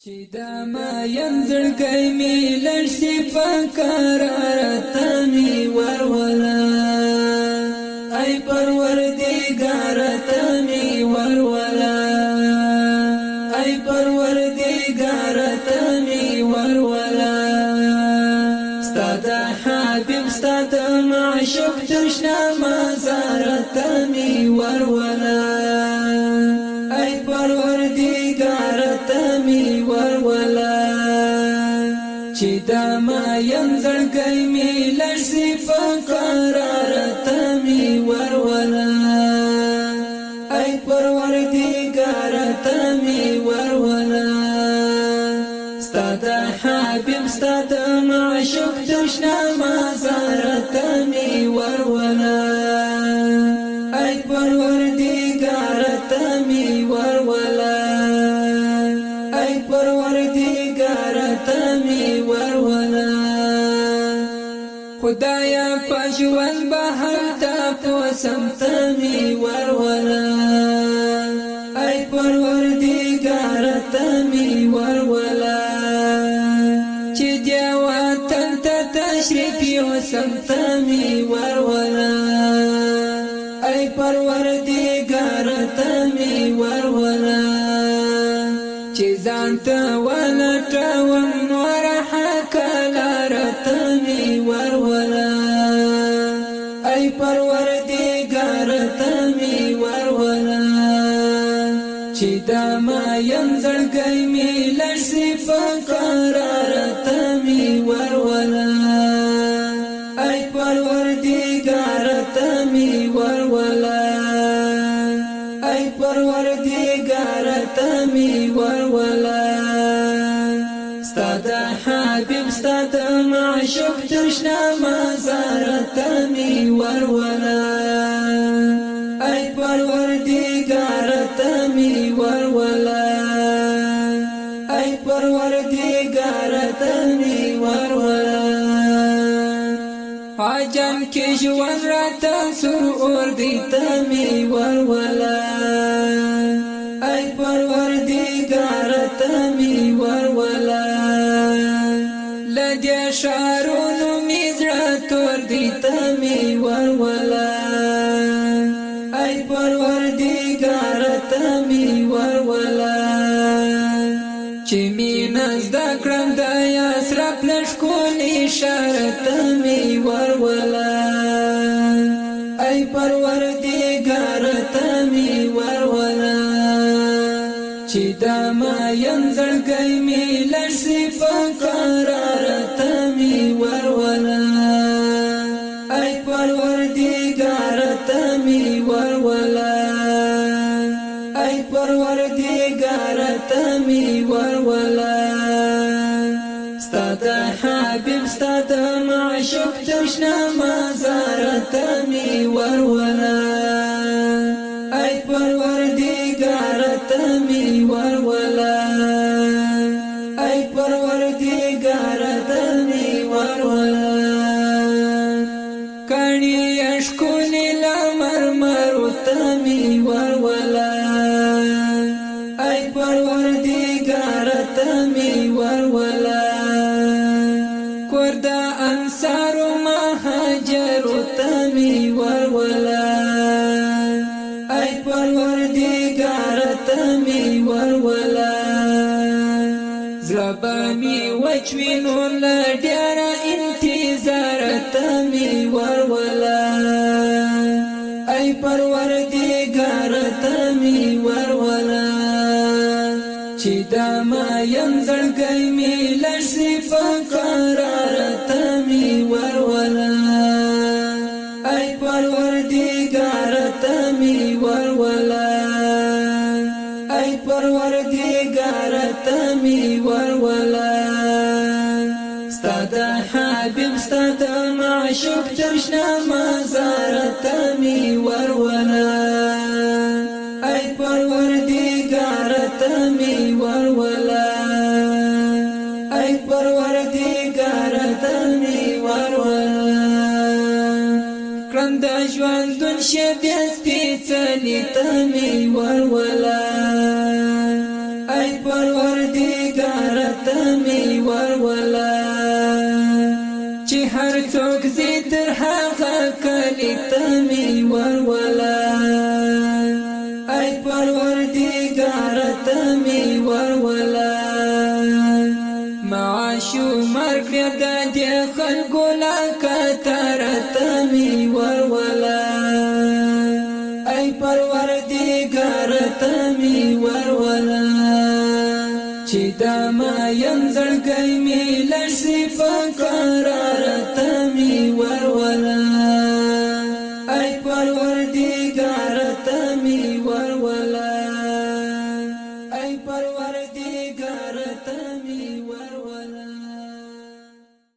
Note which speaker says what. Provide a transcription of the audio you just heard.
Speaker 1: چې دا ما ينزړګي می لړسي پکارات می ورولا ای پروردګار ته می ورولا ای پروردګار ته می ورولا ستاد حبيب ستاد معشوق تشنا مزار ته می ورولا ای پروردګار ته می ورولا چې دا ما ينزړګي می لړسي فقرار ته می ورولا ای پروردګار ته می ورولا ستاد حبيب ستاد معشوق تشنا مزار ته می ورولا ای پروردګار ته می ورولا ای پروردګار ته می ورولا خدایا پښوان بهر تا پوسم ته می ورولا ای پروردګار ته می ورولا چې دی وطن ته تشریف یوسم ته می ورولا ای پروردګار ته می ورولا چې ځان ته ولټوم نور حکلار ته می ورولا ای پروردګار ته می ورولا چې دا ما ينزړګي می لړسي فقرار ته می ورولا ای پروردګار ته می ورولا ای پروردګار ته می ورولا ستاد حبيب ستاد معشوق تشنا مزار ته می ورولا ای پروردګار ته می ورولا ای پروردګار ته می ورولا عجم کې ژوند راته سور اور دی ته می ورولا ای پروردګار ته می ورولا لدې شارونو می زړه تور دی ته می ورولا ای پروردګار ته می ورولا چې می نزد کړم د اسرف لشکونی شرط می ورولا ای پروردګار ته می ورولا چې دا ما ينزړګي می لړسي فقرار ته می ورولا ای پروردګار ته می ورولا ای پروردګار ته می ورولا ستاد حبيب ستاد معشوق تشنا مزار ته می ورولا ای پروردګار ته می ورولا ای پروردګار ته می ورولا کړي اشکونی لمرمر ته می ورولا ای پروردګار ته می ورولا کوردا انصار مهاجر ته می ورولا ای پروردګار ته می ورولا زړه می وچوینو لډیر انتظار ته می ورولا ای پروردګار ته می ورولا چې دا ما ينزړګي می لړسي فقرار ته می ورولا ای پروردګار ته می ورولا ای پروردګار ته می ورولا ستاد حبيب ستاد معشوق تشنا مزار ته می ورولا ای پروردګار ته می ورولا ای پروردګار ته می ورولا کړم د ژوندون شپې سپېڅلې ته می ورولا ای پروردګار شمار کړی د دې خلکو لا کتر تمی ورولا ای پروردګار تمی ورولا چې دا ما یم زړګی می لړسي په قرار